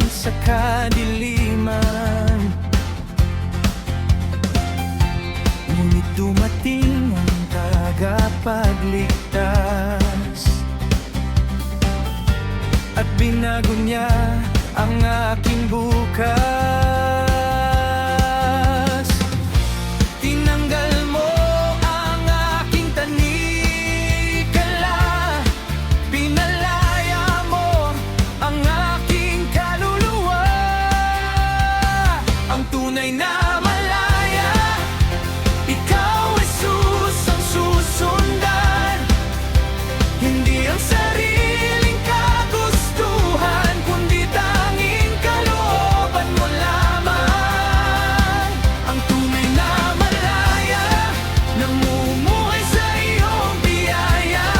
sa kadiliman. Ngunit dumating ang tagapagligtas, at binago niya ang aking bukas. Tinanggal mo ang aking tanikala, pinalaya mo ang aking kaluluwa. Ang tunay na malaya, ikaw Jesus ang susundan. Hindi ang sariling kagustuhan, kundi tanging kalooban mo lamang. Ang tunay na malaya, namumuhay sa iyong biyaya.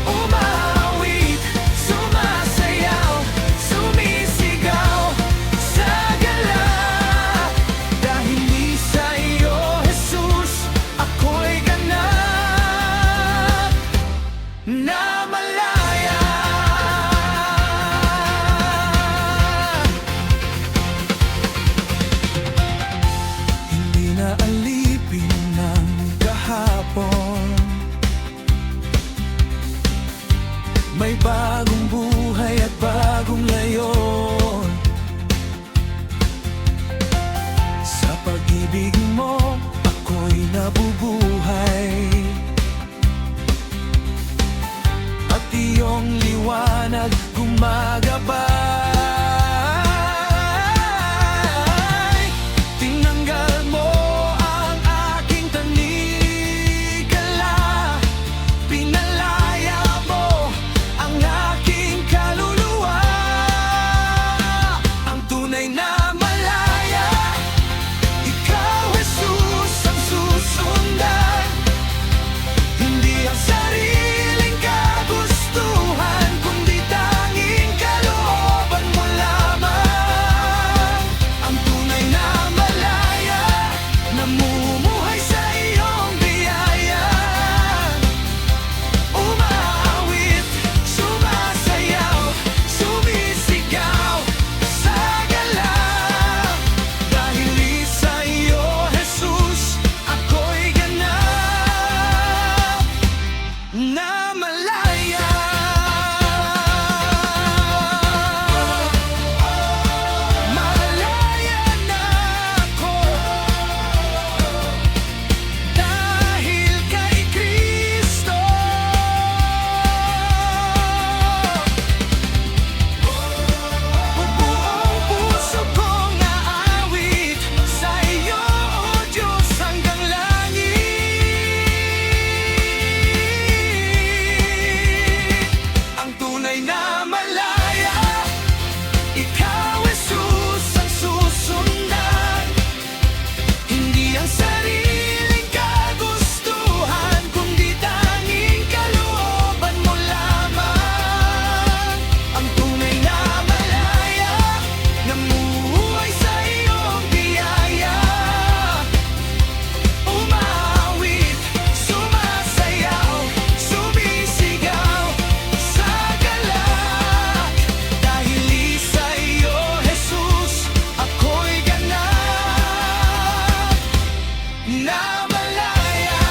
Umawit, sumasayaw, sumisigaw sa galak. Dahil di sa iyo, Jesus, ako'y ganap na malaya. Hindi na alipin ng kahapon, may bagong buhay at bagong layon. Sa pag-ibig mo, ako'y nabubuhay, at iyong liwanag gumagabay. Tinanggal mo ang aking tanikala, pinalaya mo ang aking kaluluwa. Ang tunay na malaya, ikaw Jesus ang susundan. Hindi ang sariling kagustuhan, kundi tanging kalooban mo lamang. Ang tunay na malaya, namumuhay sa iyong biyaya. Umawit, sumasayaw, sumisigaw sa galak. Dahil di sa iyo, Jesus, ako'y ganap na malaya. Malaya na ako dahil kay Kristo. Buong puso kong aawit sa iyo, O Diyos, hanggang langit. Ang tunay na malaya, ikaw Jesus ang susundan. Hindi ang sariling kagustuhan, kundi tanging kalooban mo lamang. Ang tunay na malaya, namumuhay sa iyong biyaya. Umawit, sumasayaw, sumisigaw sa galak. Dahil di sa iyo, Jesus, ako'y ganap na malaya.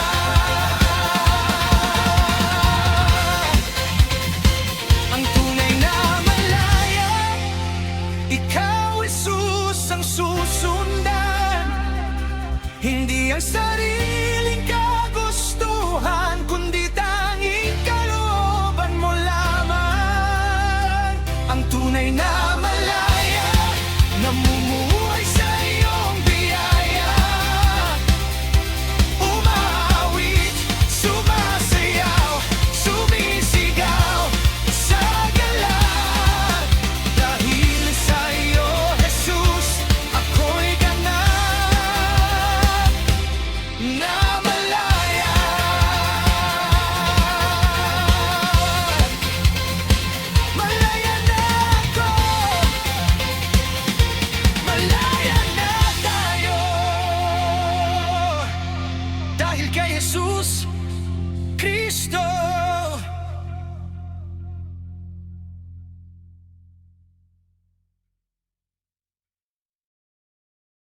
Ang tunay na malaya, ikaw Jesus ang susundan. Hindi ang sariling kagustuhan, kundi tanging kalooban mo lamang. Ang tunay na malaya, namumuhay sa iyong biyaya. Umawit, sumasayaw, sumisigaw sa galak. Dahil sa iyo, Jesus, ako'y ganap na malaya. Malaya na ako, malaya na tayo. Dahil kay Jesus Kristo.